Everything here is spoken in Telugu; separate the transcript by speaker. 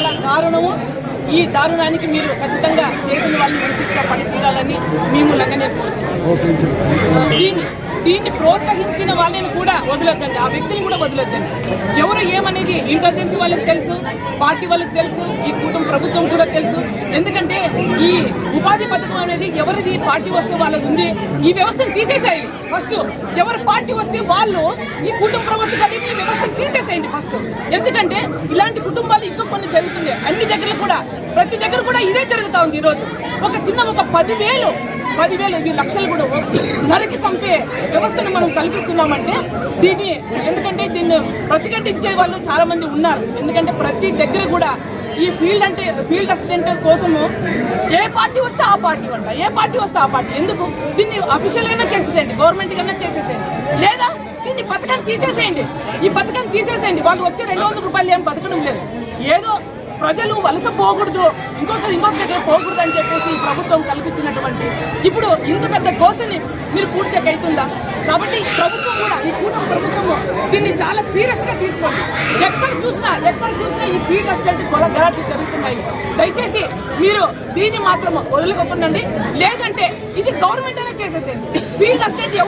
Speaker 1: చాలా దారుణము. ఈ దారుణానికి మీరు ఖచ్చితంగా చేసిన వాళ్ళు శిక్ష పడి తీరాలని మీ మూలంగానే దీన్ని ప్రోత్సహించిన వాళ్ళని కూడా వదలొద్దండి, ఆ వ్యక్తిని కూడా వదలొద్దండి. ఎవరు ఏమనేది ఇంటెలిజెన్స్ వాళ్ళకి తెలుసు, పార్టీ వాళ్ళకి తెలుసు, ఈ కూటమి ప్రభుత్వం కూడా తెలుసు. ఎందుకంటే ఈ ఉపాధి పథకం అనేది ఎవరిది పార్టీ వస్తే వాళ్ళది ఉంది. ఈ వ్యవస్థను తీసేసేయాలి ఫస్ట్. ఎవరు పార్టీ వస్తే వాళ్ళు ఈ కుటుంబ ప్రభుత్వం అనేది ఈ వ్యవస్థను తీసేసేయండి ఫస్ట్. ఎందుకంటే ఇలాంటి కుటుంబాలు ఇంకా కొన్ని జరుగుతున్నాయి అన్ని దగ్గర కూడా, ప్రతి దగ్గర కూడా ఇదే జరుగుతూ ఉంది. ఈరోజు ఒక 10,000 ఇవి లక్షలు కూడా నరికి చంపే వ్యవస్థను మనం కల్పిస్తున్నామంటే ఎందుకంటే దీన్ని ప్రతిఘటించే వాళ్ళు చాలా మంది ఉన్నారు. ఎందుకంటే ప్రతి దగ్గర కూడా ఈ ఫీల్డ్ అసిస్టెంట్ కోసము ఏ పార్టీ వస్తే ఆ పార్టీ అంట, ఏ పార్టీ వస్తే ఆ పార్టీ. ఎందుకు దీన్ని అఫీషియల్ గానే చేసేసేయండి, గవర్నమెంట్ గానే చేసేసేయండి, లేదా దీన్ని పథకాన్ని తీసేసేయండి. ఈ పథకాన్ని తీసేసేయండి. వాళ్ళు వచ్చే 200 రూపాయలు ఏం బతకడం లేదు. ఏదో ప్రజలు వలస పోకూడదు, ఇంకొక దగ్గర పోకూడదు అని చెప్పేసి ఈ ప్రభుత్వం కల్పించినటువంటి ఇప్పుడు ఇంత పెద్ద కోసని మీరు పూడ్చకైతుందా? కాబట్టి ప్రభుత్వం కూడా, ఈ కూటమి ప్రభుత్వము దీన్ని చాలా సీరియస్ గా తీసుకోండి. ఎక్కడ చూసినా ఈ ఫీల్డ్ అసిస్టెంట్ గలాట్లు జరుగుతున్నాయి. దయచేసి మీరు దీన్ని మాత్రం వదులుకోకుండా, లేదంటే ఇది గవర్నమెంట్ అనే చేసేసేయండి. Field assistant